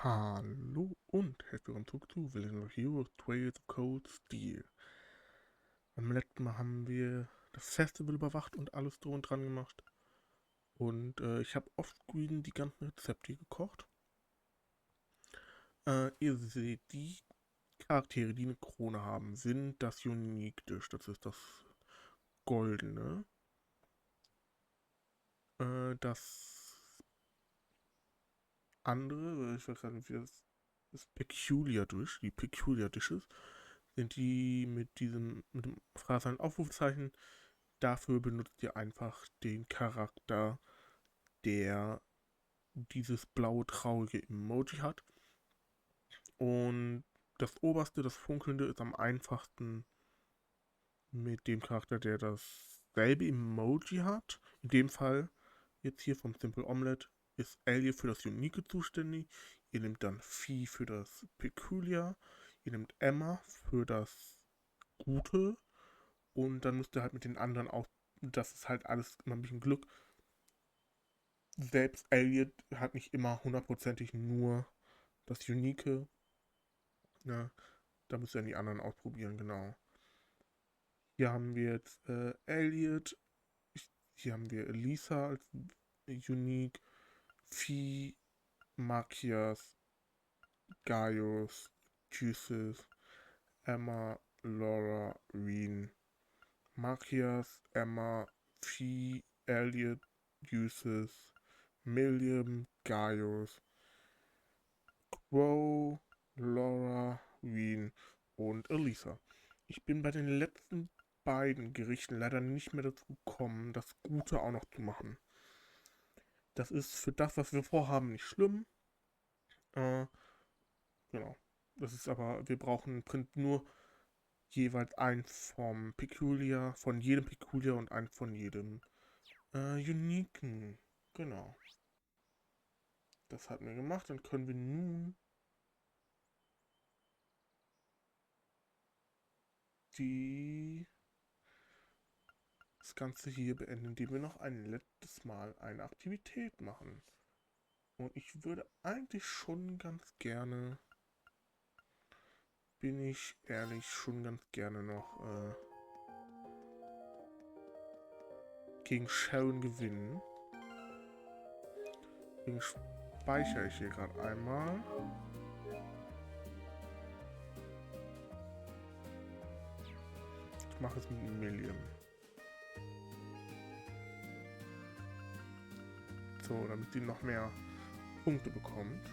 Hallo und herzlich willkommen zurück zu Legend of Heroes Trails of Cold Steel. Beim letzten Mal haben wir das Festival überwacht und alles drum und dran gemacht. Und ich habe offscreen die ganzen Rezepte gekocht. Ihr seht, die Charaktere, die eine Krone haben, sind das Unique Dish. Das ist das Goldene. Das andere, ich weiß gar nicht, wie das Peculiar Dish, die Peculiar Dishes, sind die mit dem Fragezeichen Aufrufzeichen. Dafür benutzt ihr einfach den Charakter, der dieses blaue traurige Emoji hat. Und das oberste, das funkelnde, ist am einfachsten mit dem Charakter, der dasselbe Emoji hat. In dem Fall, jetzt hier vom Simple Omelette, ist Elliot für das Unique zuständig. Ihr nehmt dann Vieh für das Peculiar. Ihr nehmt Emma für das Gute. Und dann müsst ihr halt mit den anderen auch, das ist halt alles immer ein bisschen Glück. Selbst Elliot hat nicht immer hundertprozentig nur das Unique. Ja, da müsst ihr dann die anderen ausprobieren, genau. Hier haben wir jetzt Elliot. Hier haben wir Elisa als Unique. Vieh, Makias, Gaius, Jesus, Emma, Laura, Reen. Makias, Emma, Vieh, Elliot, Jesus, Milliam, Gaius, Crow, Laura, Reen und Elisa. Ich bin bei den letzten beiden Gerichten leider nicht mehr dazu gekommen, das Gute auch noch zu machen. Das ist für das, was wir vorhaben, nicht schlimm. Genau. Das ist aber, wir brauchen im Print nur jeweils ein vom Peculiar, von jedem Peculiar und ein von jedem Uniken. Genau. Das hatten wir gemacht. Dann können wir nun das Ganze hier beenden, indem wir noch ein letztes Mal eine Aktivität machen. Und ich würde eigentlich schon ganz gerne, bin ich ehrlich, schon ganz gerne noch gegen Sharon gewinnen. Deswegen speichere ich hier gerade einmal. Ich mache es mit Million. So, damit sie noch mehr Punkte bekommt.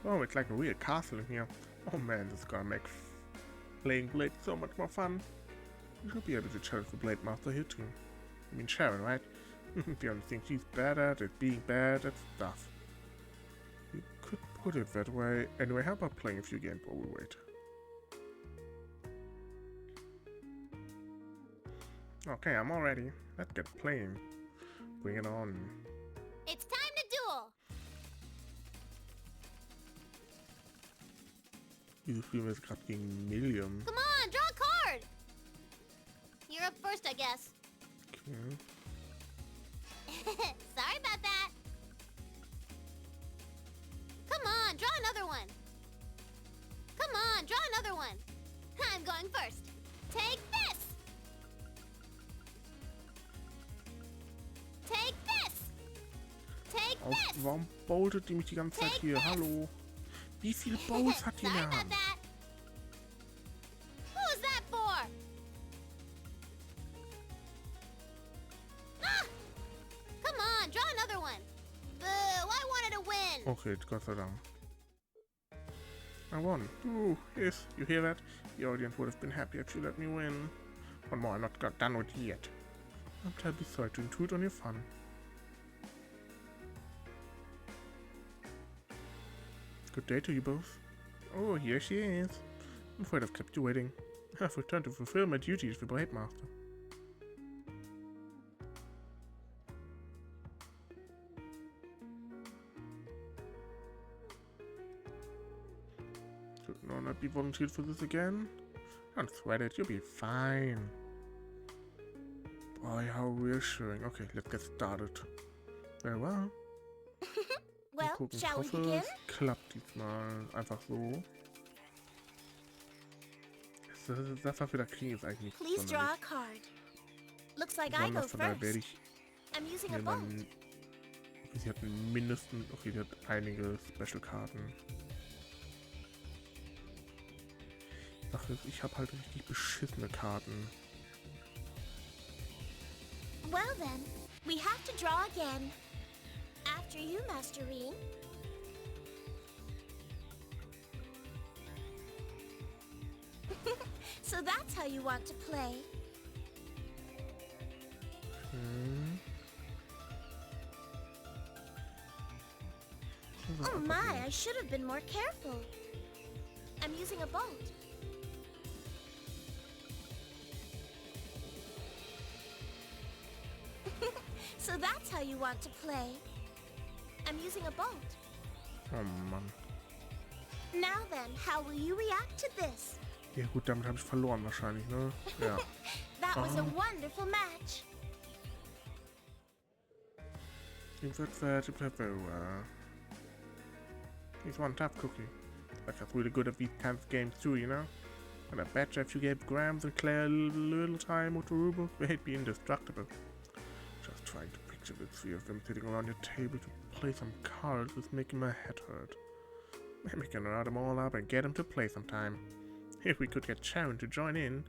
Oh, it's like a real castle in here. Oh man, this is gonna make playing Blade so much more fun. You should be able to challenge the Blade Master here too. I mean Sharon, right? The only thing she's bad at is being bad at stuff. You could put it that way. Anyway, how about playing a few games while we wait? Okay, I'm all ready. Let's get playing. Bring it on. It's time to duel! Wieso spielen wir jetzt gerade gegen Million? Come on, draw a card! You're up first, I guess. Okay. Sorry about that. Come on, draw another one. Come on, draw another one. I'm going first. Take this! Take this! Take this! Warum boltet die mich die ganze Zeit hier? Hallo? Wie viele Bowls hat die in Sorry der about Hand? that. Who's that for? Ah! Come on, draw another one. Boo, I wanted to win. Okay, Gott sei Dank. I won. Ooh, yes, you hear that? The audience would have been happy if you let me win. One more, I'm not got done with you yet. I'm terribly sorry to intrude on your fun. Good day to you both. Oh, here she is. I'm afraid I've kept you waiting. I've returned to fulfill my duties as the Blade Master. Should not be volunteered for this again. Don't sweat it, you'll be fine. Boy, how reassuring. Okay, let's get started. Very well. Well, Gucken, shall we hoffe, begin? es klappt diesmal einfach so. Das, was wir da kriegen, ist eigentlich nicht Please draw a sonderlich card. Looks like I go besonders. Von daher werde first. ich I'm using a mir bolt. dann... Okay, sie hat mindestens... Okay, sie hat einige Special-Karten. Sache ist, ich habe halt richtig beschissene Karten. Well then, we have to draw again. After you, Masterine. So that's how you want to play. Oh my, I should have been more careful. I'm using a bolt. So that's how you want to play. I'm using a bolt. Oh Mann. Now then, how will you react to this? Ja gut, damit habe ich verloren wahrscheinlich, ne? Ja. That was a wonderful match. You played very well. He's one tough cookie. But he's really good at these kinds of games too, you know? And I bet you if you gave Grams and Claire a little time with the rubles, they'd be indestructible. Just trying to picture the three of them sitting around your table to play some cards is making my head hurt. Maybe we can round them all up and get them to play sometime. If we could get Sharon to join in,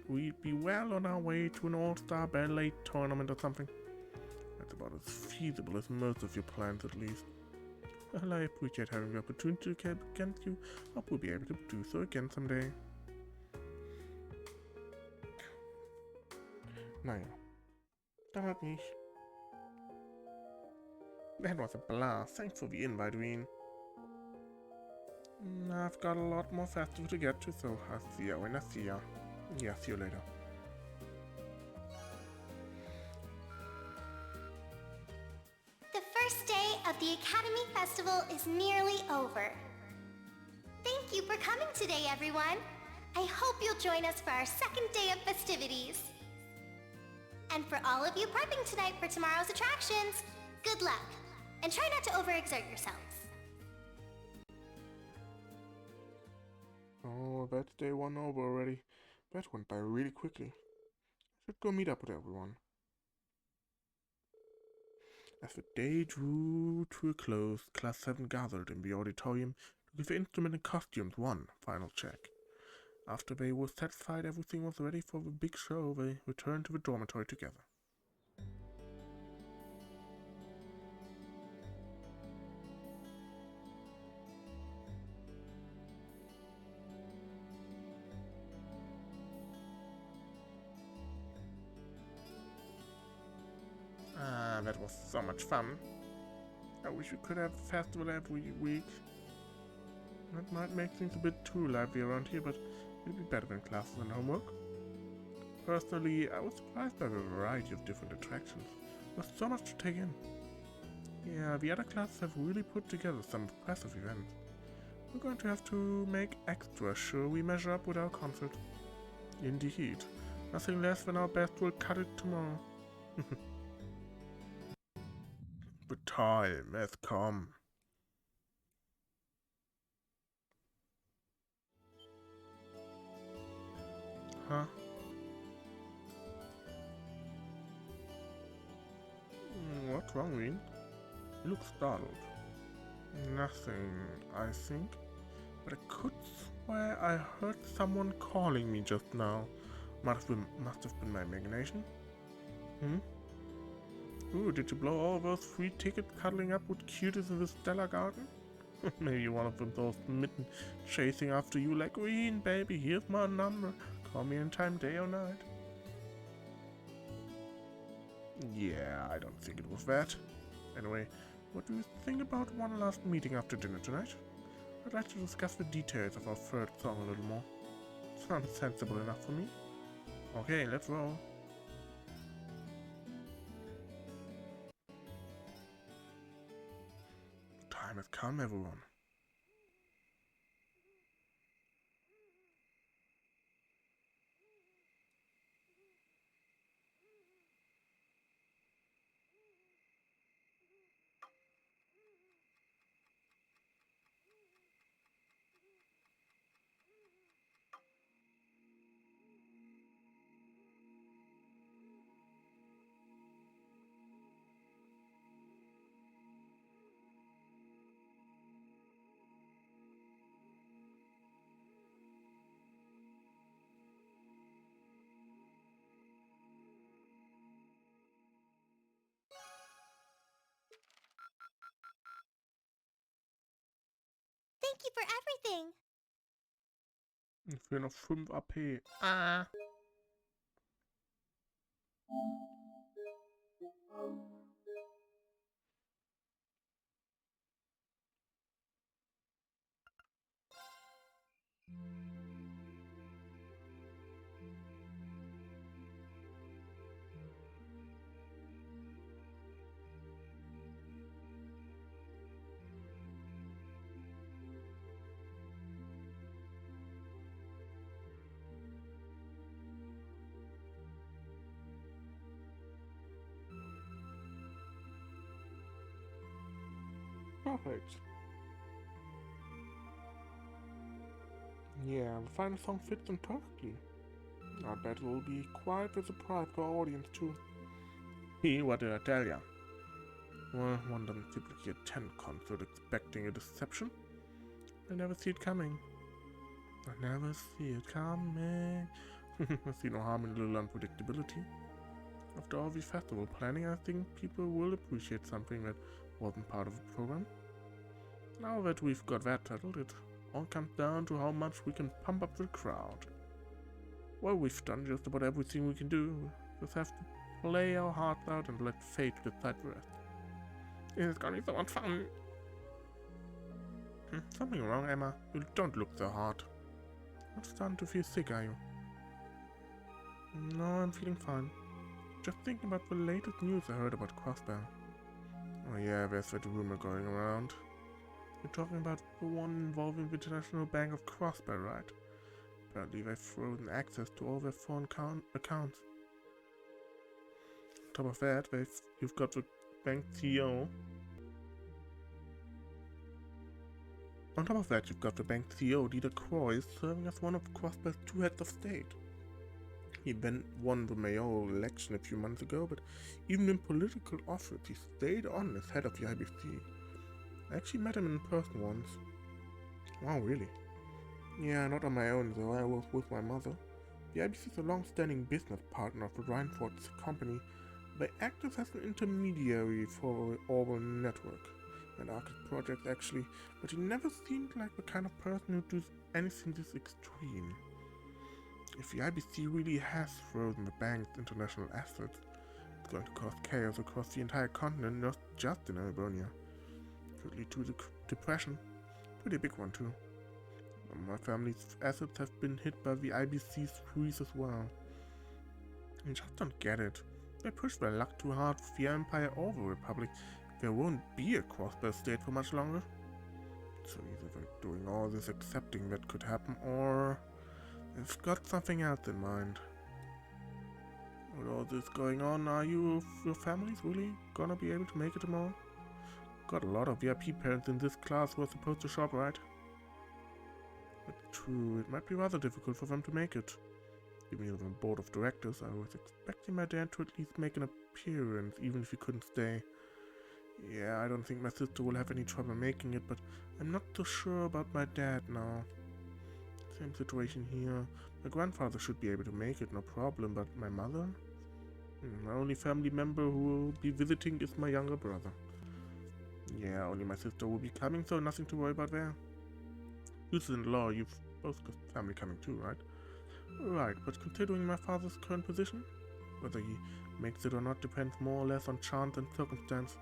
we'd be well on our way to an all-star ballet tournament or something. That's about as feasible as most of your plans, at least. Well, I appreciate having the opportunity to camp against you. Hope we'll be able to do so again someday. Naja. Dauert nicht. That was a blast. Thanks for the invite, Ween. I've got a lot more festival to get to, so I'll see you when I see ya. Yeah, see you later. The first day of the Academy Festival is nearly over. Thank you for coming today, everyone. I hope you'll join us for our second day of festivities. And for all of you prepping tonight for tomorrow's attractions, good luck. And try not to overexert yourselves. Oh, that's day one over already. That went by really quickly. I should go meet up with everyone. As the day drew to a close, Class 7 gathered in the auditorium to give the instrument and costumes one final check. After they were satisfied everything was ready for the big show, they returned to the dormitory together. That was so much fun. I wish we could have a festival every week. That might make things a bit too lively around here, but it'll be better than classes and homework. Personally, I was surprised by the variety of different attractions. There's so much to take in. Yeah, the other classes have really put together some impressive events. We're going to have to make extra sure we measure up with our concert. Indeed. Nothing less than our best will cut it tomorrow. The time has come. Huh? What's wrong, Ween? You look startled. Nothing, I think. But I could swear I heard someone calling me just now. Must have been my imagination. Ooh, did you blow all those free tickets cuddling up with cuties in the Stellar Garden? Maybe one of them those mitten chasing after you like, Ween, baby, here's my number. Call me anytime, day or night. Yeah, I don't think it was that. Anyway, what do you think about one last meeting after dinner tonight? I'd like to discuss the details of our third song a little more. Sounds sensible enough for me. Okay, let's roll. The time has come, everyone. Thank you for everything. Mir fehlen noch 5 AP. Ah. Perfect. Yeah, the final song fits them perfectly. I bet it will be quite a surprise for our audience too. What did I tell ya? Well, one doesn't typically attend a concert expecting a deception. I never see it coming. I never see it coming. I see no harm in a little unpredictability. After all the festival planning, I think people will appreciate something that wasn't part of the program. Now that we've got that settled, it all comes down to how much we can pump up the crowd. Well, we've done just about everything we can do. We just have to play our hearts out and let fate decide the rest. It's gonna be so much fun. Something wrong, Emma? You don't look so hot. Not starting to feel sick, are you? No, I'm feeling fine. Just thinking about the latest news I heard about Crossbow. Oh yeah, there's that rumor going around. You're talking about the one involving the International Bank of Crossbow, right? Apparently they've frozen access to all their foreign accounts. On top of that, you've got the bank CEO. On top of that, you've got the bank CEO, Dieter Croix, serving as one of Crossbow's 2 heads of state. He then won the mayoral election a few months ago, but even in political office, he stayed on as head of the IBC. I actually met him in person once. Wow, really? Yeah, not on my own though, I was with my mother. The IBC is a long-standing business partner of the Rheinford's company. They act as an intermediary for the Orwell network and arcade projects actually, but he never seemed like the kind of person who does anything this extreme. If the IBC really has frozen the bank's international assets, it's going to cause chaos across the entire continent, not just in Erebonias. Could lead to depression. Pretty big one too. My family's assets have been hit by the IBC's squeeze as well. I just don't get it. They push their luck too hard with the Empire or the Republic. There won't be a crossbow state for much longer. So either they're doing all this accepting that could happen, or they've got something else in mind. With all this going on, are you, your families really gonna be able to make it tomorrow? Got a lot of VIP parents in this class who are supposed to shop, right? But true, it might be rather difficult for them to make it. Even on the board of directors, I was expecting my dad to at least make an appearance, even if he couldn't stay. Yeah, I don't think my sister will have any trouble making it, but I'm not so sure about my dad now. Same situation here. My grandfather should be able to make it, no problem, but my mother? My only family member who will be visiting is my younger brother. Yeah, only my sister will be coming, so nothing to worry about there. You in-law, you've both got family coming too, right? Right, but considering my father's current position, whether he makes it or not depends more or less on chance and circumstance.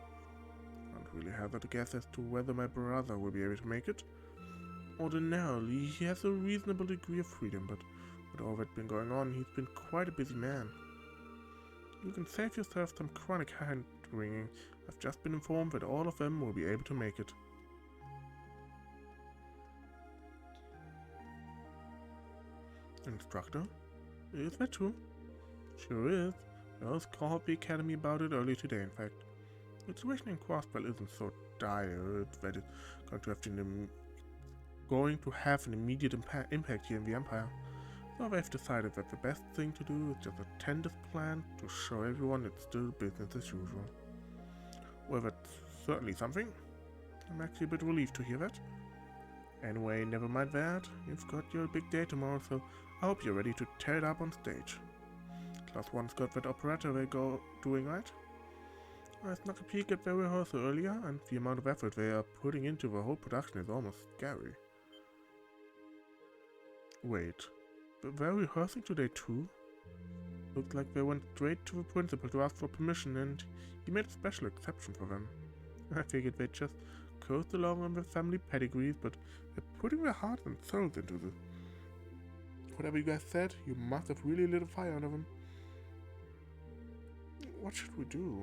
I don't really hazard a guess as to whether my brother will be able to make it. Ordinarily, he has a reasonable degree of freedom, but with all that's been going on, he's been quite a busy man. You can save yourself some chronic hand-wringing. I've just been informed that all of them will be able to make it. Instructor? Is that true? Sure is. I was called the academy about it earlier today, in fact. The situation in Crossbell isn't so dire that it's going to have an immediate impact here in the Empire. So they've decided that the best thing to do is just attend this plan to show everyone it's still business as usual. Well, that's certainly something. I'm actually a bit relieved to hear that. Anyway, never mind that. You've got your big day tomorrow, so I hope you're ready to tear it up on stage. Class 1's got that operetta they go doing, right? I snuck a peek at their rehearsal earlier, and the amount of effort they are putting into the whole production is almost scary. Wait, they're rehearsing today too? Looks like they went straight to the principal to ask for permission and he made a special exception for them. I figured they'd just coast along on their family pedigrees, but they're putting their heart and souls into this. Whatever you guys said, you must have really lit a fire under them. What should we do?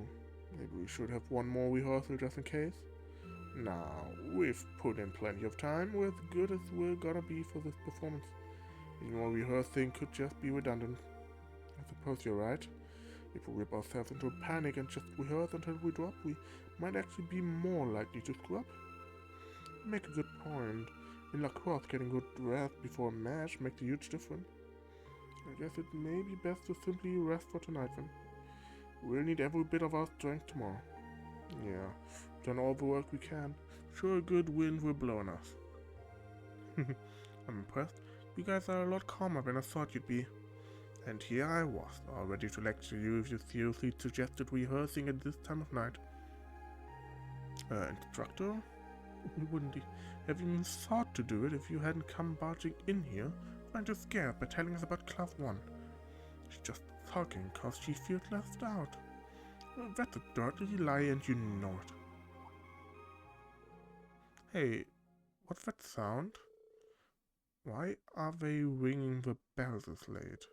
Maybe we should have one more rehearsal just in case? Nah, we've put in plenty of time. We're as good as we're gonna be for this performance. Any more rehearsing could just be redundant. I suppose you're right. If we whip ourselves into a panic and just rehearse until we drop, we might actually be more likely to screw up. You make a good point. In lacrosse, getting good rest before a match makes a huge difference. I guess it may be best to simply rest for tonight then. We'll need every bit of our strength tomorrow. Yeah, done all the work we can. Sure, a good wind will blow on us. I'm impressed. You guys are a lot calmer than I thought you'd be. And here I was, all ready to lecture you if you seriously suggested rehearsing at this time of night. Instructor? We wouldn't have even thought to do it if you hadn't come barging in here, trying to scare us by telling us about Class 1. She's just sulking cause she feels left out. Well, that's a dirty lie and you know it. Hey, what's that sound? Why are they ringing the bells this late?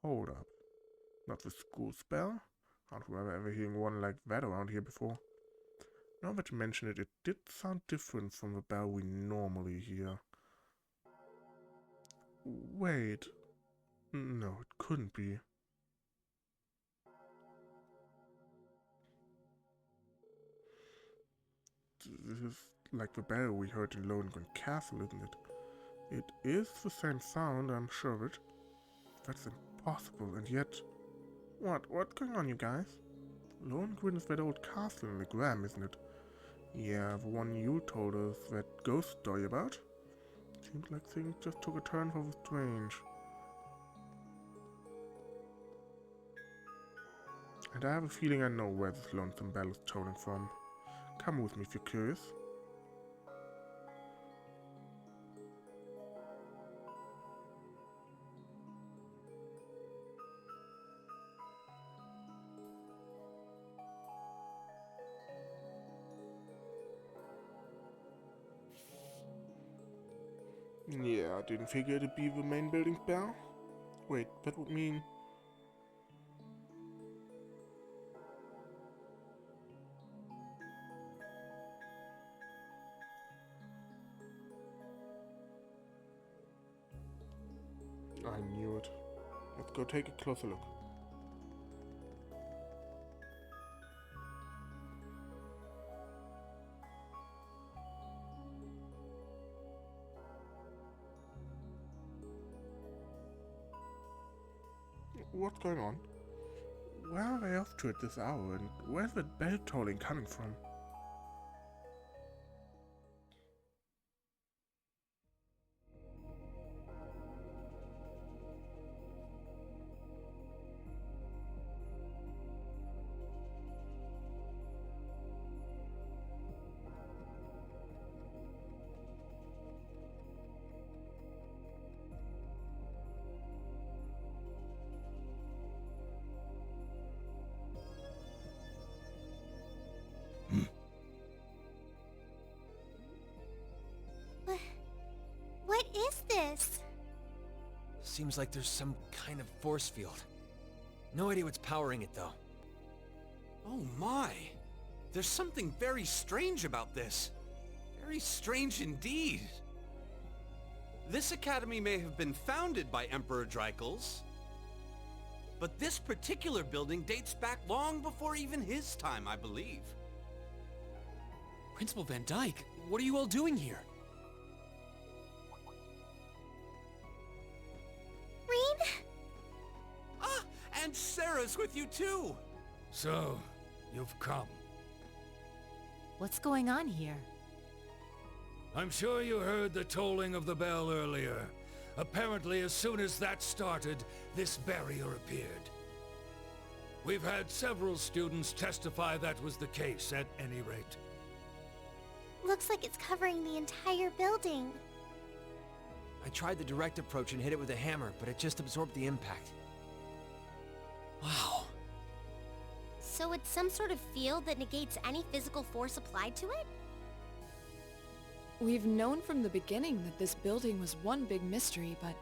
Hold up. Not the school bell? Can't remember ever hearing one like that around here before. Now that you mention it, it did sound different from the bell we normally hear. Wait. No, it couldn't be. This is like the bell we heard in Lohengrin Castle, isn't it? It is the same sound, I'm sure of it. That's impossible, and yet... What's going on, you guys? Lohengrin is that old castle in the Gram, isn't it? Yeah, the one you told us that ghost story about? Seems like things just took a turn for the strange. And I have a feeling I know where this lonesome bell is tolling from. Come with me if you're curious. Yeah, I didn't figure it'd be the main building's bell. Wait, that would mean... I knew it. Let's go take a closer look. What's going on? Where are they off to at this hour, and where's that bell tolling coming from? What is this? Seems like there's some kind of force field. No idea what's powering it, though. Oh my! There's something very strange about this. Very strange indeed. This academy may have been founded by Emperor Dreikels, but this particular building dates back long before even his time, I believe. Principal Van Dyke, what are you all doing here? Reed? Ah, and Sarah's with you too! So, you've come. What's going on here? I'm sure you heard the tolling of the bell earlier. Apparently, as soon as that started, this barrier appeared. We've had several students testify that was the case, at any rate. Looks like it's covering the entire building. I tried the direct approach and hit it with a hammer, but it just absorbed the impact. Wow. So it's some sort of field that negates any physical force applied to it? We've known from the beginning that this building was one big mystery, but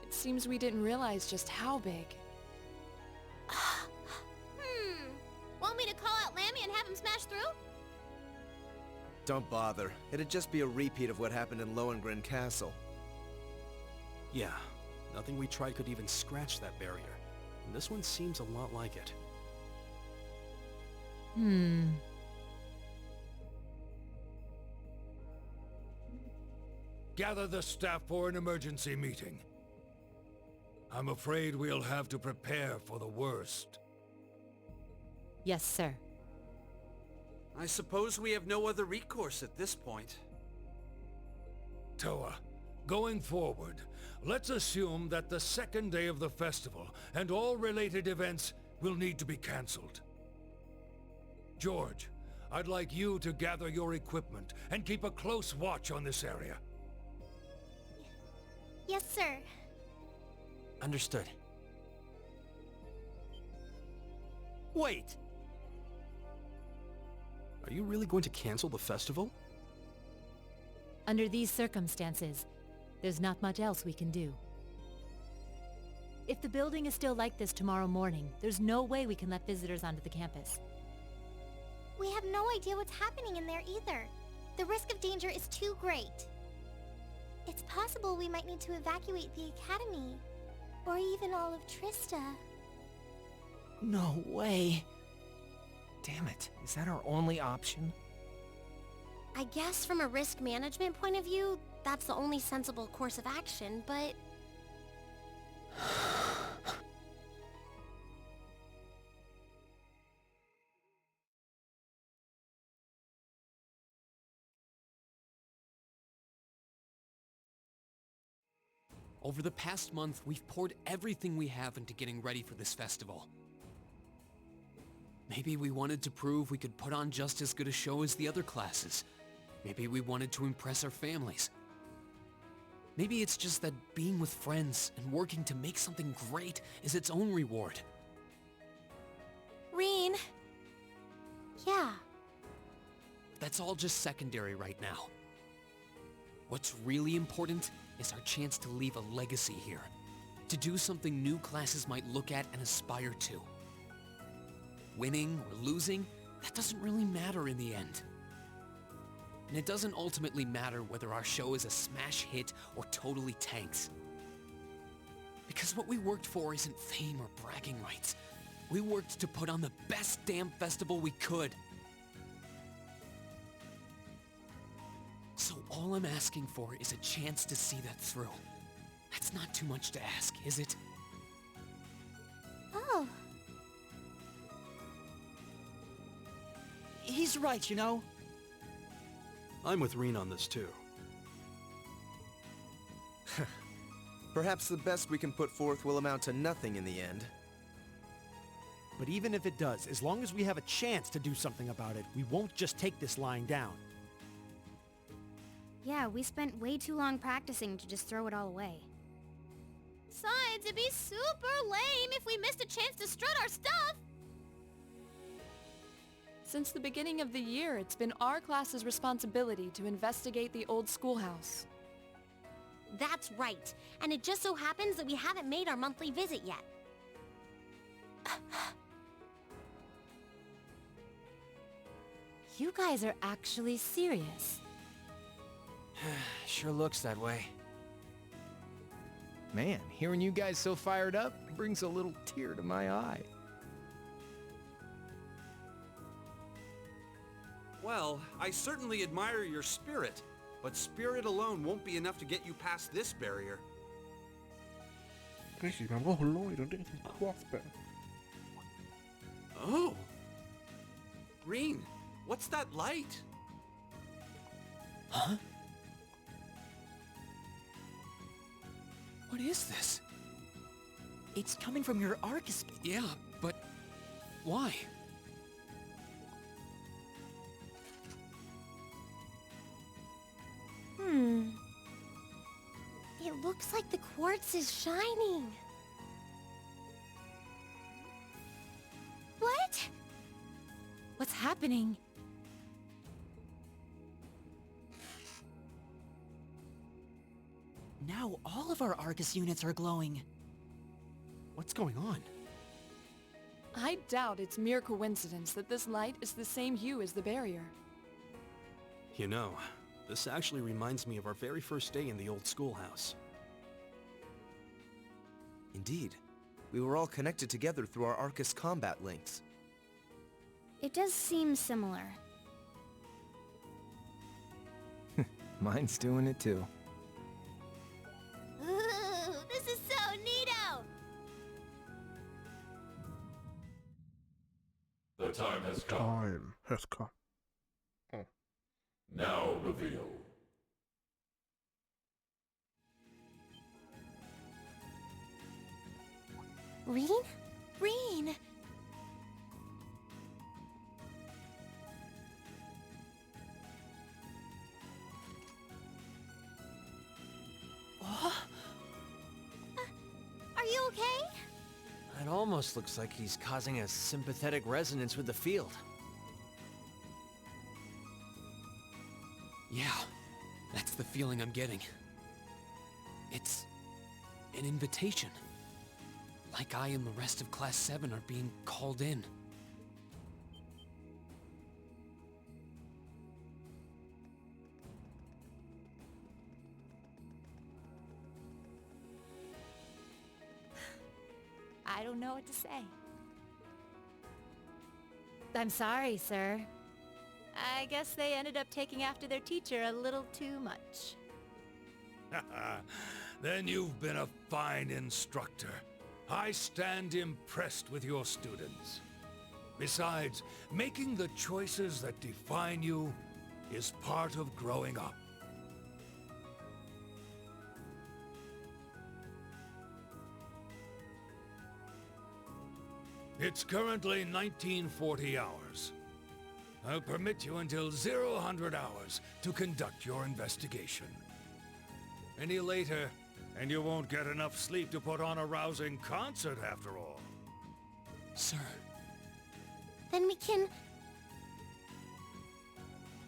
it seems we didn't realize just how big. Want me to call out Lammy and have him smash through? Don't bother. It'd just be a repeat of what happened in Lohengrin Castle. Yeah, nothing we tried could even scratch that barrier. And this one seems a lot like it. Gather the staff for an emergency meeting. I'm afraid we'll have to prepare for the worst. Yes, sir. I suppose we have no other recourse at this point. Toa, going forward, let's assume that the second day of the festival and all related events will need to be cancelled. George, I'd like you to gather your equipment and keep a close watch on this area. Yes, sir. Understood. Wait! Are you really going to cancel the festival? Under these circumstances, there's not much else we can do. If the building is still like this tomorrow morning, there's no way we can let visitors onto the campus. We have no idea what's happening in there either. The risk of danger is too great. It's possible we might need to evacuate the academy, or even all of Trista. No way. Damn it. Is that our only option? I guess from a risk management point of view, that's the only sensible course of action, but... Over the past month, we've poured everything we have into getting ready for this festival. Maybe we wanted to prove we could put on just as good a show as the other classes. Maybe we wanted to impress our families. Maybe it's just that being with friends and working to make something great is its own reward. Reen. Yeah. That's all just secondary right now. What's really important is our chance to leave a legacy here. To do something new classes might look at and aspire to. Winning or losing, that doesn't really matter in the end. And it doesn't ultimately matter whether our show is a smash hit or totally tanks. Because what we worked for isn't fame or bragging rights. We worked to put on the best damn festival we could. So all I'm asking for is a chance to see that through. That's not too much to ask, is it? Oh. He's right, you know. I'm with Reen on this too. Perhaps the best we can put forth will amount to nothing in the end. But even if it does, as long as we have a chance to do something about it, we won't just take this lying down. Yeah, we spent way too long practicing to just throw it all away. Besides, it'd be super lame if we missed a chance to strut our stuff! Since the beginning of the year, it's been our class's responsibility to investigate the old schoolhouse. That's right. And it just so happens that we haven't made our monthly visit yet. You guys are actually serious. Sure looks that way. Man, hearing you guys so fired up brings a little tear to my eye. Well, I certainly admire your spirit, but spirit alone won't be enough to get you past this barrier. Richtig, man braucht Leute und den Crossbow. Oh! Reen, what's that light? Huh? What is this? It's coming from your arcus. Yeah, but why? It It looks like the quartz is shining. What? What's happening? Now all of our Arcus units are glowing. What's going on? I doubt it's mere coincidence that this light is the same hue as the barrier. You know, this actually reminds me of our very first day in the old schoolhouse. Indeed. We were all connected together through our Arcus combat links. It does seem similar. Mine's doing it too. Ooh, this is so neato! The time has come. Time has come. Oh. Now reveal. Reen? Reen! Are you okay? It almost looks like he's causing a sympathetic resonance with the field. Yeah, that's the feeling I'm getting. It's an invitation. Like I and the rest of Class 7 are being called in. I don't know what to say. I'm sorry, sir. I guess they ended up taking after their teacher a little too much. Then you've been a fine instructor. I stand impressed with your students. Besides, making the choices that define you is part of growing up. It's currently 1940 hours. I'll permit you until 00 hours to conduct your investigation. Any later, and you won't get enough sleep to put on a rousing concert after all. Sir. Then we can...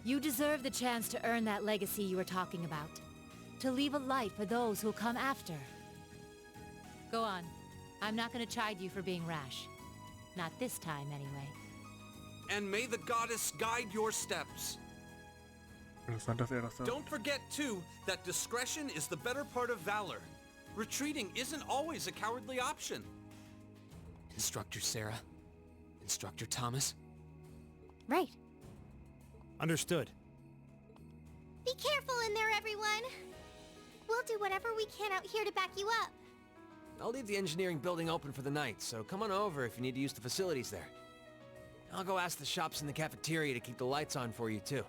You deserve the chance to earn that legacy you were talking about. To leave a light for those who'll come after. Go on. I'm not gonna chide you for being rash. Not this time, anyway. And may the goddess guide your steps. Interessant, dass das sagt. Don't forget, too, that discretion is the better part of valor. Retreating isn't always a cowardly option. Instructor Sarah. Instructor Thomas. Right. Understood. Be careful in there, everyone. We'll do whatever we can out here to back you up. I'll leave the engineering building open for the night, so come on over if you need to use the facilities there. I'll go ask the shops in the cafeteria to keep the lights on for you, too.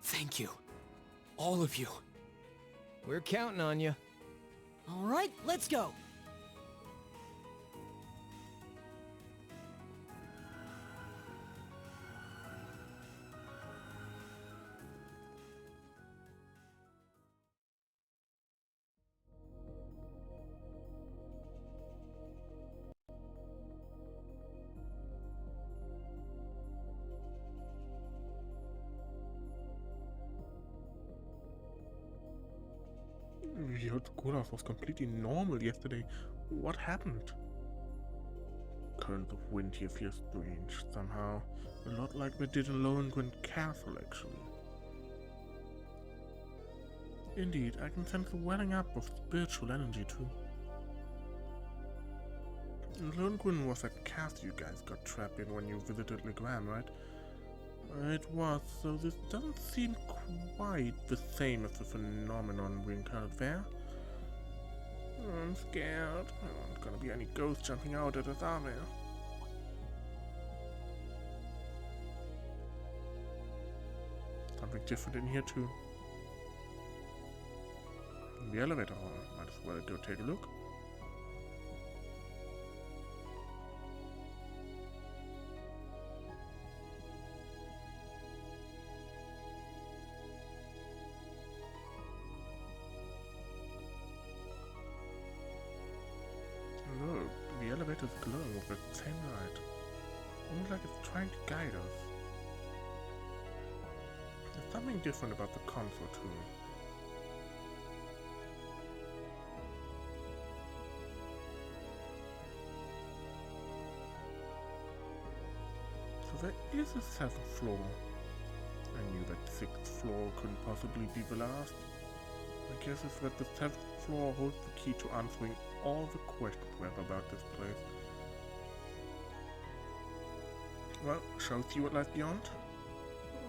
Thank you. All of you. We're counting on you. All right, let's go. Your schoolhouse was completely normal yesterday. What happened? Currents of wind here feel strange, somehow. A lot like they did in Lohengrin Castle, actually. Indeed, I can sense the welling up of spiritual energy, too. Lohengrin was that castle you guys got trapped in when you visited Legram, right? It was, so this doesn't seem quite the same as the phenomenon we encountered there. I'm scared. There aren't gonna be any ghosts jumping out at us, are there? Something different in here too. In the elevator hall. Might as well go take a look. elevator is glowing with that same light. Almost like it's trying to guide us. There's something different about the console too. So there is a 7th floor. I knew that 6th floor couldn't possibly be the last. My guess is that the 7th floor holds the key to answering all the questions we have about this place. Well, shall we see what lies beyond?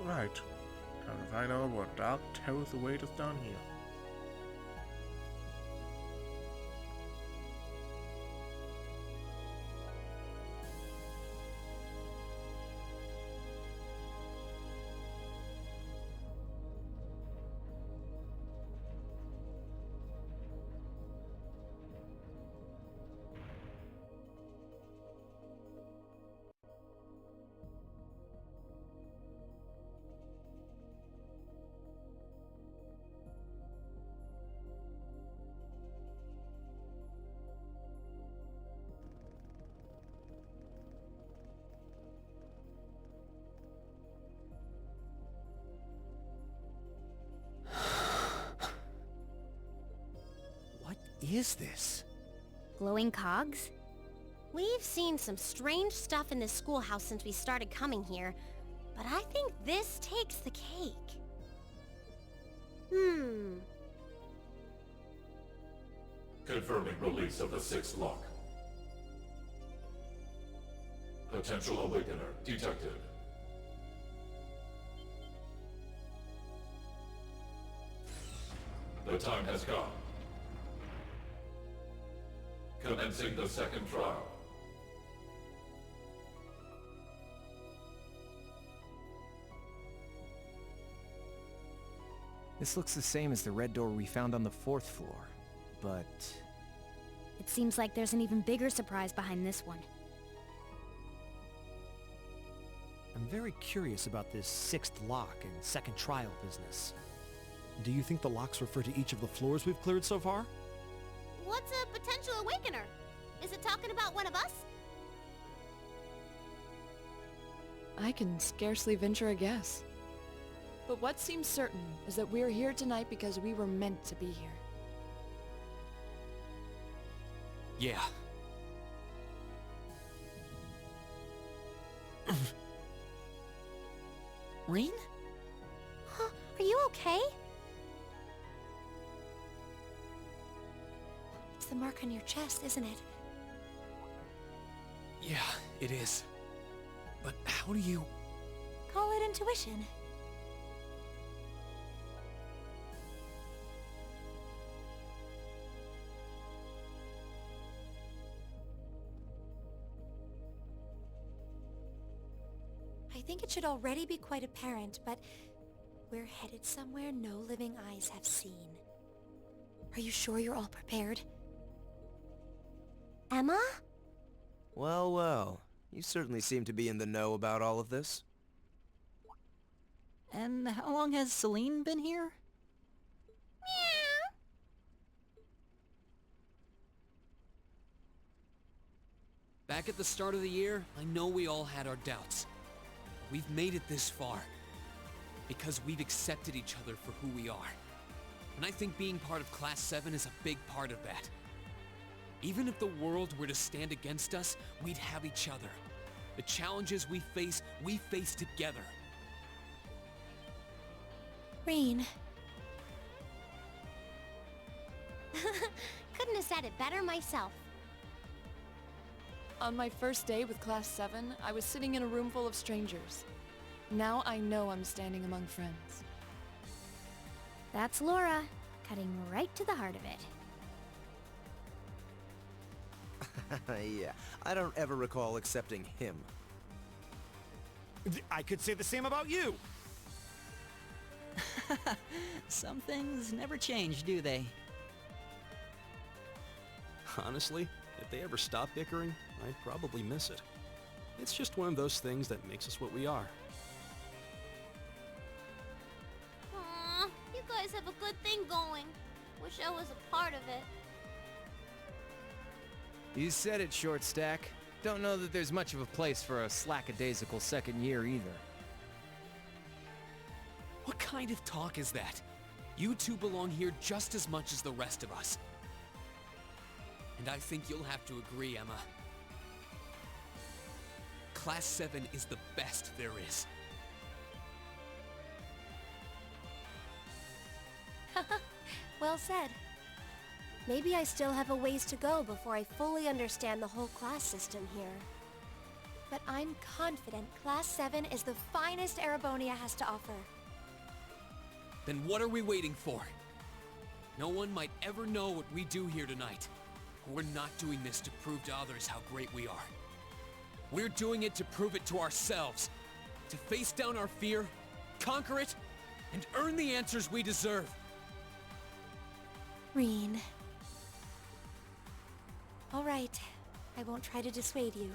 Right. Time to find out what dark terrors await us down here. Is this? Glowing cogs? We've seen some strange stuff in this schoolhouse since we started coming here, but I think this takes the cake. Confirming release of the 6th lock. Potential awakener detected. The time has come. Commencing the 2nd trial. This looks the same as the red door we found on the 4th floor, but... It seems like there's an even bigger surprise behind this one. I'm very curious about this 6th lock and 2nd trial business. Do you think the locks refer to each of the floors we've cleared so far? What's a potential awakener? Is it talking about one of us? I can scarcely venture a guess. But what seems certain is that we're here tonight because we were meant to be here. Yeah. Reen? Huh? Are you okay? It's the mark on your chest, isn't it? Yeah, it is. But how do you... Call it intuition. I think it should already be quite apparent, but we're headed somewhere no living eyes have seen. Are you sure you're all prepared? Emma? Well, well. You certainly seem to be in the know about all of this. And how long has Celine been here? Back at the start of the year, I know we all had our doubts. We've made it this far because we've accepted each other for who we are. And I think being part of Class 7 is a big part of that. Even if the world were to stand against us, we'd have each other. The challenges we face together. Reen. Couldn't have said it better myself. On my first day with Class 7, I was sitting in a room full of strangers. Now I know I'm standing among friends. That's Laura, cutting right to the heart of it. Yeah, I don't ever recall accepting him. I could say the same about you! Some things never change, do they? Honestly, if they ever stop bickering, I'd probably miss it. It's just one of those things that makes us what we are. Aw, you guys have a good thing going. Wish I was a part of it. You said it, Short Stack. Don't know that there's much of a place for a slackadaisical second year either. What kind of talk is that? You two belong here just as much as the rest of us. And I think you'll have to agree, Emma. Class 7 is the best there is. Well said. Maybe I still have a ways to go before I fully understand the whole class system here. But I'm confident Class 7 is the finest Erebonia has to offer. Then what are we waiting for? No one might ever know what we do here tonight. We're not doing this to prove to others how great we are. We're doing it to prove it to ourselves. To face down our fear, conquer it, and earn the answers we deserve. Reen. All right. I won't try to dissuade you.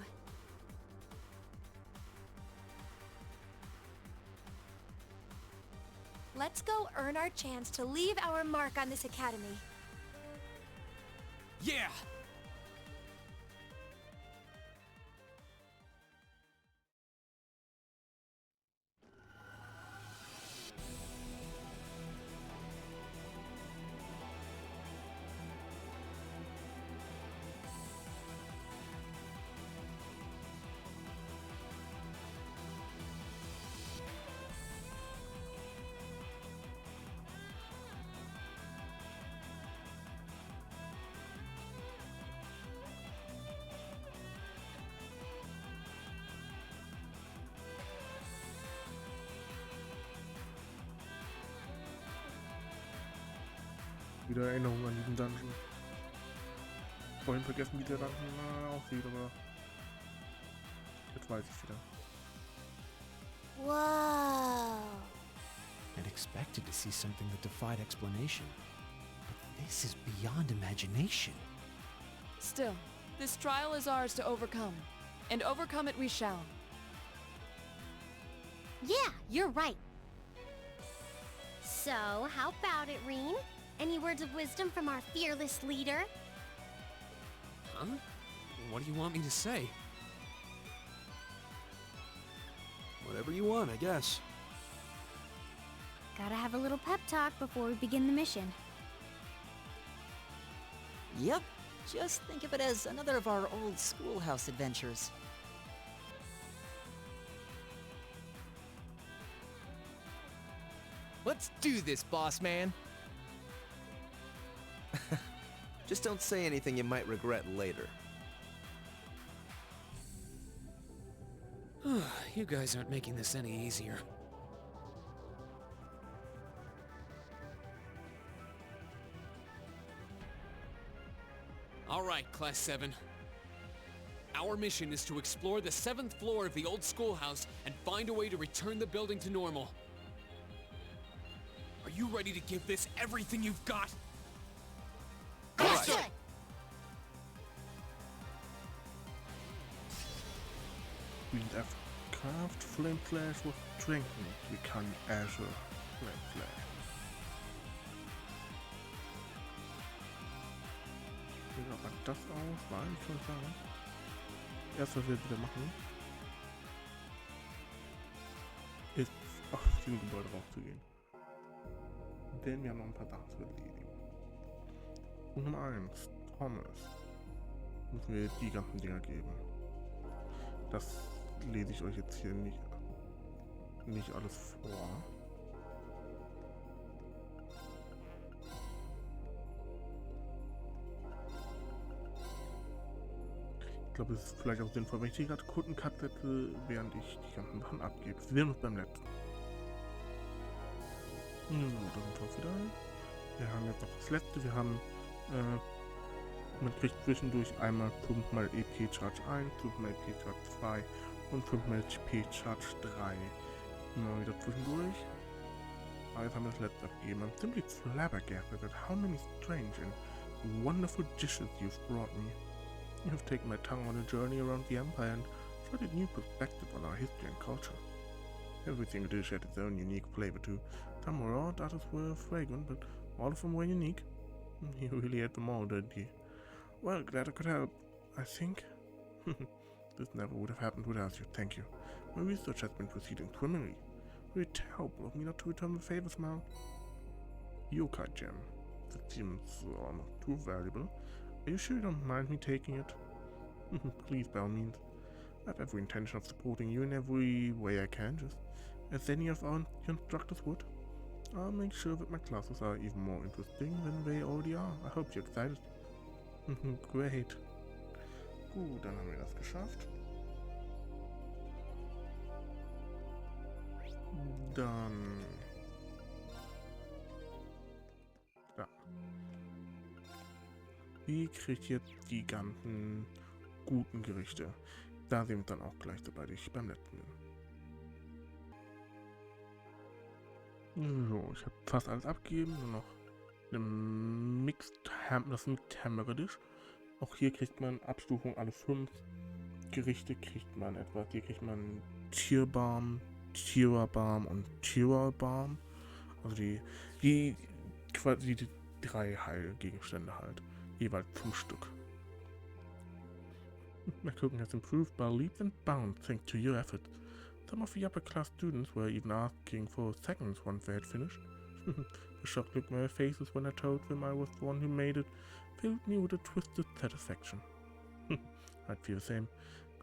Let's go earn our chance to leave our mark on this academy. Yeah! Wieder Erinnerungen an diesen Dungeon. Vorhin vergessen, wie der Dungeon aussieht, aber jetzt weiß ich wieder. Whoa! I'd expected to see something that defied explanation. But this is beyond imagination. Still, this trial is ours to overcome. And overcome it we shall. Yeah, you're right. So, how about it, Reen? Any words of wisdom from our fearless leader? Huh? What do you want me to say? Whatever you want, I guess. Gotta have a little pep talk before we begin the mission. Yep. Just think of it as another of our old schoolhouse adventures. Let's do this, boss man. Just don't say anything you might regret later. You guys aren't making this any easier. All right, Class 7. Our mission is to explore the 7th floor of the old schoolhouse and find a way to return the building to normal. Are you ready to give this everything you've got? Yes, sir! Wind F. Craft Flame Flash with Strengthen. Wir kann Azure Flame Flash. Wie sieht das aus? Nein, ich kann sagen. Erst was wir wieder machen, ist auf diesem Gebäude rauszugehen. Denn wir haben noch ein paar Sachen zu erledigen. Und Nummer 1, Thomas. Müssen wir die ganzen Dinger geben. Das lese ich euch jetzt hier nicht alles vor. Ich glaube, es ist vielleicht auch sinnvoll, wenn ich hier gerade kurz einen Cut setze, während ich die ganzen Sachen abgebe. Wir sehen uns beim letzten. So, da sind wir wieder. Wir haben jetzt noch das letzte. Wir haben man kriegt zwischendurch einmal 5 mal EP Charge 1, 5 mal EP Charge 2 und 5 mal EP Charge 3. Immer wieder zwischendurch. Aber jetzt haben wir das letzte abgegeben. I'm simply flabbergasted at how many strange and wonderful dishes you've brought me. You have taken my tongue on a journey around the Empire and shed a new perspective on our history and culture. Every single dish had its own unique flavor too. Some were odd, others were fragrant, but all of them were unique. You really had them all, didn't you? Well, glad I could help. I think. This never would have happened without you, thank you. My research has been proceeding swimmingly. Will it help of me not to return the favor now? Yokai gem. That seems almost too valuable. Are you sure you don't mind me taking it? Please, by all means. I have every intention of supporting you in every way I can, just as any of our instructors would. I'll make sure that my classes are even more interesting than they already are. I hope you're excited. Great. Gut, dann haben wir das geschafft. Dann... Ja. Wie kriegt jetzt die ganzen guten Gerichte? Da sehen wir dann auch gleich, sobald ich beim letzten bin. So, ich habe fast alles abgegeben, nur noch das Mixed Hammer-Dish. Auch hier kriegt man Abstufung, alle 5 Gerichte kriegt man etwas. Hier kriegt man Tierbalm, Tierbalm und Tierbalm. Also die 3 Heilgegenstände halt. Jeweils 5 Stück. My cooking has improved by leaps and bounds thanks to your efforts. Some of the upper class students were even asking for seconds once they had finished. The shocked look on their faces when I told them I was the one who made it filled me with a twisted satisfaction. I'd feel the same.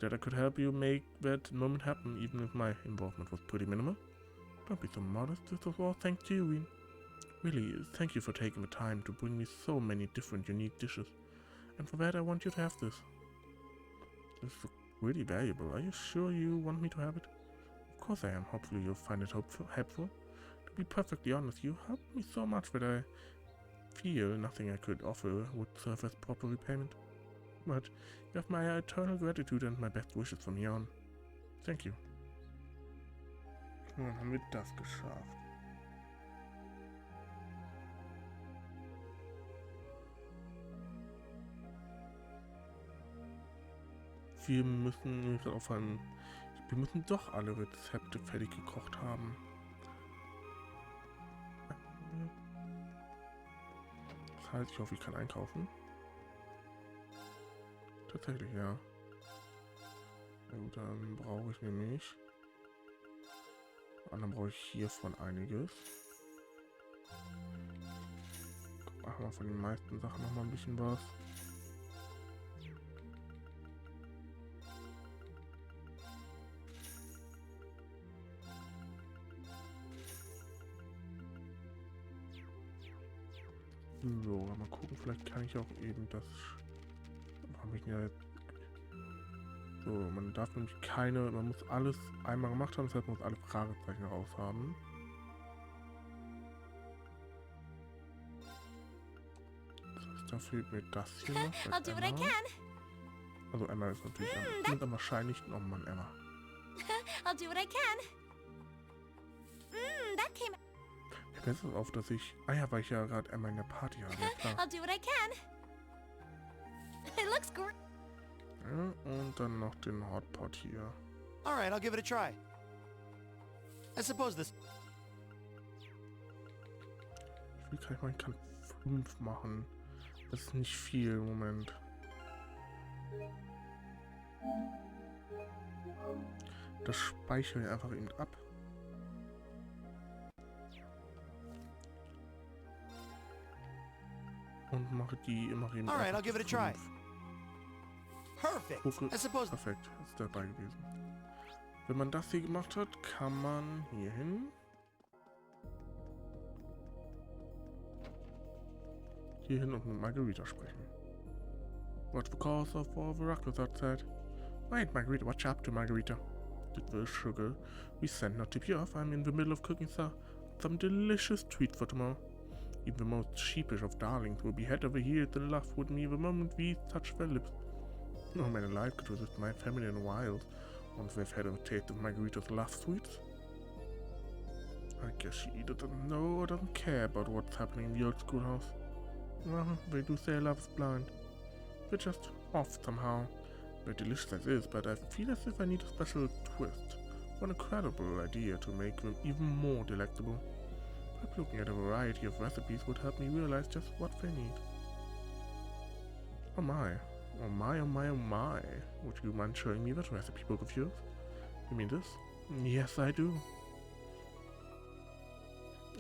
Glad I could help you make that moment happen, even if my involvement was pretty minimal. Don't be so modest, this was all thanks to you, Wien. Really, thank you for taking the time to bring me so many different unique dishes. And for that I want you to have this. This is really valuable. Are you sure you want me to have it? Of course I am. Hopefully you'll find it helpful. To be perfectly honest, you helped me so much that I feel nothing I could offer would serve as proper repayment. But you have my eternal gratitude and my best wishes from here on. Thank you. Und dann haben wir das geschafft. Wir müssen auffallen, wir müssen doch alle Rezepte fertig gekocht haben. Das heißt, ich hoffe, ich kann einkaufen. Tatsächlich, ja. Na gut, dann brauche ich nämlich... Und dann brauche ich hiervon einiges. Machen wir von den meisten Sachen noch mal ein bisschen was. So, mal gucken, vielleicht kann ich auch eben das... Habe ich ja jetzt... So, man darf nämlich man muss alles einmal gemacht haben, das heißt, man muss alle Fragezeichen raus haben. Das heißt, da fehlt mir das hier noch. I'll do what I can. Also Emma ist natürlich am wahrscheinlichsten. Oh Mann, Emma. I'll do what I can. That came... Ich weiß es auf, dass ich... Ah ja, weil ich ja gerade Emma in der Party habe. Klar. I'll do what I can. It looks great. Ja, und dann noch den Hotpot hier. Alright, I'll give it a try. I suppose this... Wie kann ich mal? Ich kann 5 machen. Das ist nicht viel im Moment. Das speichere ich einfach eben ab. Und mache die immer eben. Alright, I'll give it a try. Perfect. Gucke, I suppose... perfekt, ist dabei gewesen. Wenn man das hier gemacht hat, kann man hier hin. Hier hin und mit Margarita sprechen. What's the cause of all the ruckus outside? Wait, Margarita, what's up to Margarita? Did the sugar we sent not tip you off? I'm in the middle of cooking some delicious treat for tomorrow. Even the most sheepish of darlings will be head over heels in love with me the moment we touch their lips. No man alive could resist my feminine wiles once they've had a taste of Margarita's love sweets. I guess she either doesn't know or doesn't care about what's happening in the old schoolhouse. Well, they do say love is blind. They're just off somehow. Very delicious as is, but I feel as if I need a special twist. What an incredible idea to make them even more delectable. Perhaps looking at a variety of recipes would help me realize just what they need. Oh my, Oh my, oh my, oh my. Would you mind showing me that recipe book of yours? You mean this? Yes, I do.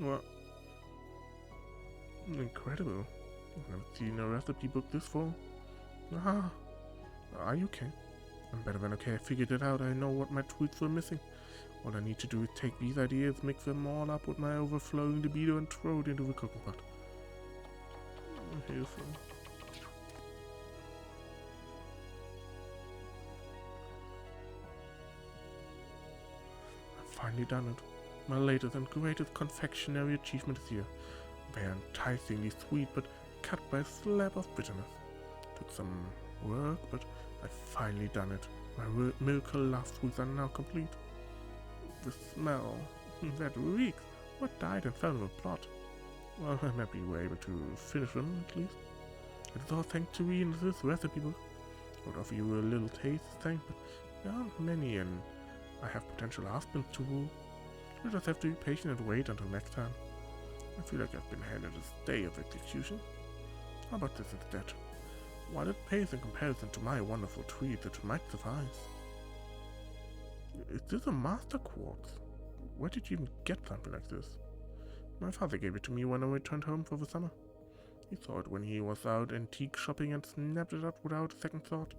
Well, incredible. I've never seen a recipe book this full. Ah, are you okay? I'm better than okay. I figured it out. I know what my tweets were missing. All I need to do is take these ideas, mix them all up with my overflowing libido, and throw it into the cooking pot. Here's some. I've finally done it. My latest and greatest confectionery achievement is here. They are enticingly sweet, but cut by a slab of bitterness. Took some work, but I've finally done it. My miracle love sweets are now complete. The smell, that reeks. What died and fell in the plot? Well, I'm happy we were able to finish them, at least. It's all thanks to reading this recipe book. I would offer you a little taste, but there aren't many, and I have potential husbands to woo. You just have to be patient and wait until next time. I feel like I've been handed a stay of execution. How about this instead? While it pays in comparison to my wonderful treat, it might suffice. Is this a master quartz? Where did you even get something like this? My father gave it to me when I returned home for the summer. He saw it when he was out antique shopping and snapped it up without a second thought.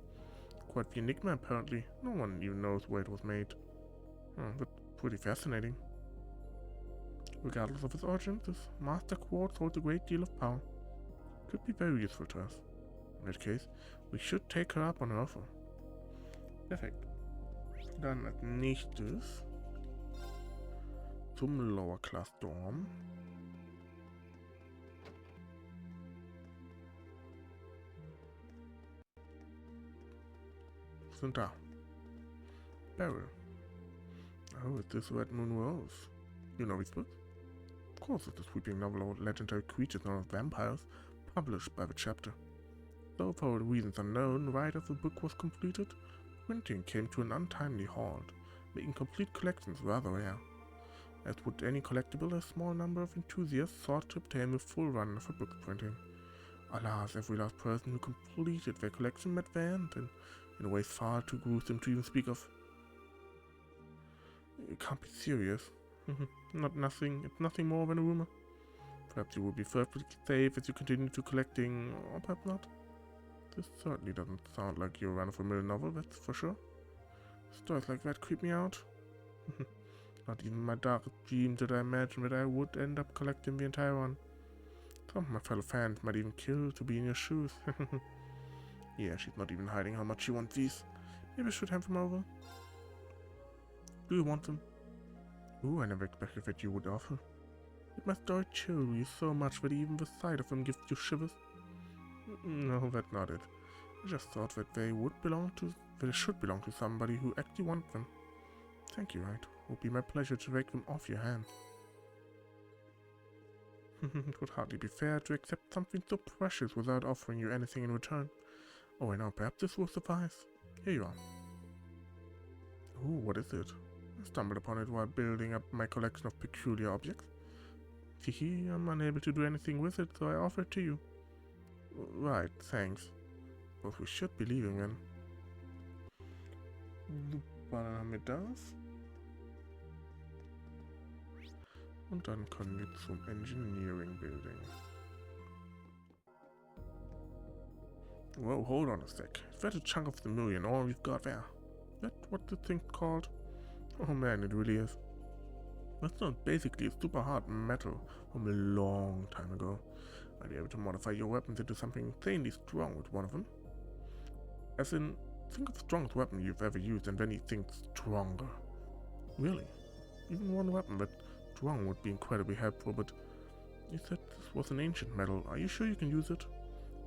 Quite the enigma, apparently. No one even knows where it was made. But pretty fascinating. Regardless of its origin, this master quartz holds a great deal of power. Could be very useful to us. In that case, we should take her up on her offer. Perfekt. Dann als nächstes zum Lower Class Dorm. Sind da. Beryl. Oh, is this Red Moon Rose? You know these books? Of course, it's a sweeping novel about legendary creatures known as vampires, published by the chapter. Though for reasons unknown, right as the book was completed, printing came to an untimely halt, making complete collections rather rare. As would any collectible, a small number of enthusiasts sought to obtain the full run of a book printing. Alas, every last person who completed their collection met their end, and in ways far too gruesome to even speak of. You can't be serious. It's nothing more than a rumor. Perhaps you will be perfectly safe as you continue to collecting, or perhaps not. This certainly doesn't sound like your run-of-the-mill novel, that's for sure. Stories like that creep me out. Not even my darkest dreams did I imagine that I would end up collecting the entire one. Some of my fellow fans might even kill to be in your shoes. Yeah, she's not even hiding how much she wants these. Maybe I should have them over. Do you want them? Ooh, I never expected that you would offer. Did my story chill you so much that even the sight of them gives you shivers? No, that's not it. I just thought that they should belong to somebody who actually wants them. Thank you, it would be my pleasure to take them off your hands. It would hardly be fair to accept something so precious without offering you anything in return. Oh, I know, perhaps this will suffice. Here you are. Ooh, what is it? I stumbled upon it while building up my collection of peculiar objects. Hehe, I'm unable to do anything with it, so I offer it to you. Right, thanks. But we should be leaving then. Super, dann haben wir das. Und dann können wir zum Engineering Building. Whoa, hold on a sec. Is that a chunk of the million ore we've got there? That what the thing's called? Oh man, it really is. That's not basically a super hard metal from a long time ago. I'd be able to modify your weapons into something insanely strong with one of them. As in, think of the strongest weapon you've ever used and then you think stronger. Really? Even one weapon that strong would be incredibly helpful, but you said this was an ancient metal. Are you sure you can use it?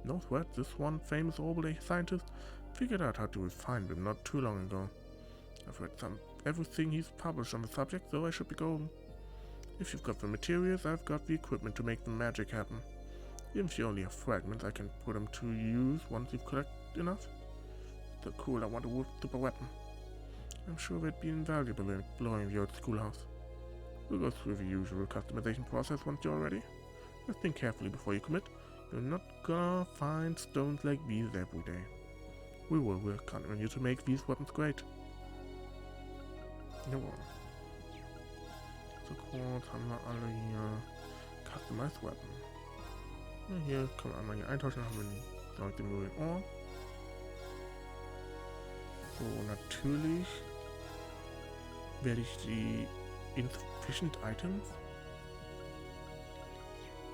No sweat, this one famous orbital scientist figured out how to refine them not too long ago. I've read everything he's published on the subject, so I should be golden. If you've got the materials, I've got the equipment to make the magic happen. Even if you only have fragments, I can put them to use once you've collected enough. So cool, I want a super weapon. I'm sure they'd be invaluable in exploring the old schoolhouse. We'll go through the usual customization process once you're ready. Just think carefully before you commit. You're not gonna find stones like these every day. We will work on you to make these weapons great. Jawohl. So kurz haben wir alle hier Customized Weapon. Und hier können wir einmal hier eintauschen, dann haben wir direkt den neuen Ohr. So, natürlich werde ich die Insufficient Items.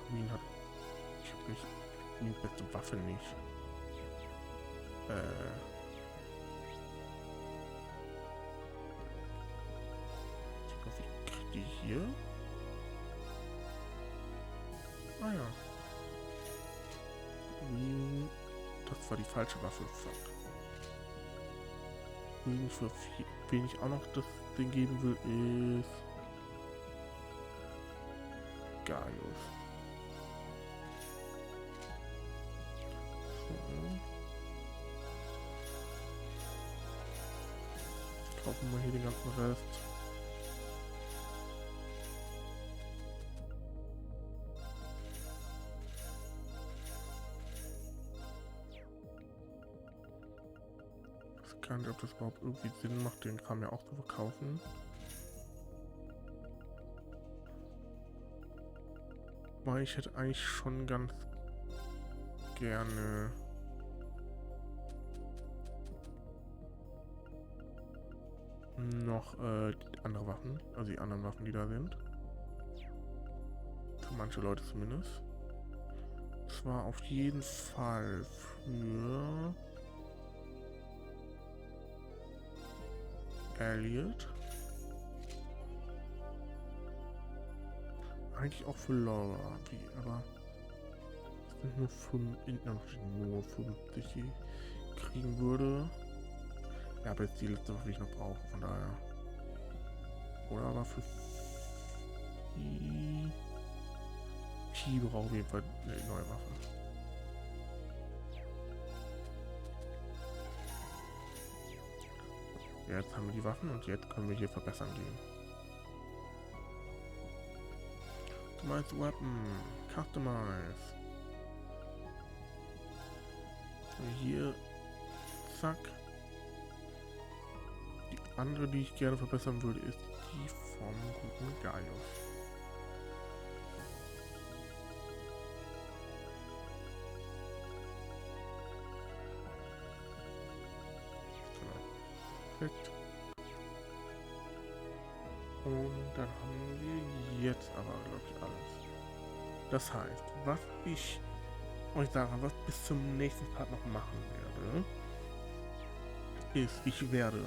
Green hat. Ich habe nicht. Die beste Waffe nicht. Ich hoffe, ich kriege die hier. Ah ja. Green. Das war die falsche Waffe. Fuck. Green für wen ich auch noch das Ding geben will, ist Gaius. Kaufen wir hier den ganzen Rest. Ich weiß gar nicht, ob das überhaupt irgendwie Sinn macht, den Kram ja auch zu verkaufen. Weil ich hätte eigentlich schon ganz gerne noch andere Waffen, also die anderen Waffen, die da sind. Für manche Leute zumindest. Zwar auf jeden Fall für Elliot. Eigentlich auch für Laura, aber es sind nur 50, die ich kriegen würde. Ja, aber jetzt die letzte Waffe, die ich noch brauche, von daher. Oder aber für die brauche ich auf jeden Fall eine neue Waffe. Ja, jetzt haben wir die Waffen und jetzt können wir hier verbessern gehen. Customize Weapon. Customize. Hier. Zack. Die andere, die ich gerne verbessern würde, ist die vom guten Gaius. Genau. Perfekt. Und dann haben wir jetzt aber, glaube ich, alles. Das heißt, was ich euch sage, was bis zum nächsten Part noch machen werde, ist, ich werde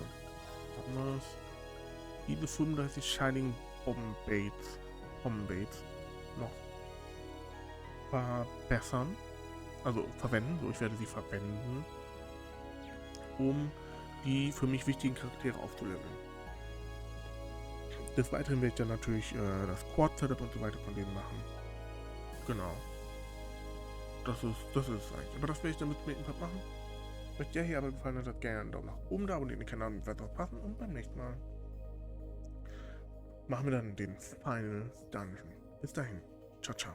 diese 35 Shining Bombenbaits noch verbessern, also verwenden, so ich werde sie verwenden, um die für mich wichtigen Charaktere aufzuleveln. Des Weiteren werde ich dann natürlich das Quad-Setup und so weiter von denen machen. Genau. Das ist es eigentlich. Aber das werde ich dann mit dem nächsten Part machen. Wenn euch der hier aber gefallen hat, gerne einen Daumen nach oben da, abonniert den Kanal, um weiter zu passen. Und beim nächsten Mal machen wir dann den Final Dungeon. Bis dahin. Ciao, ciao.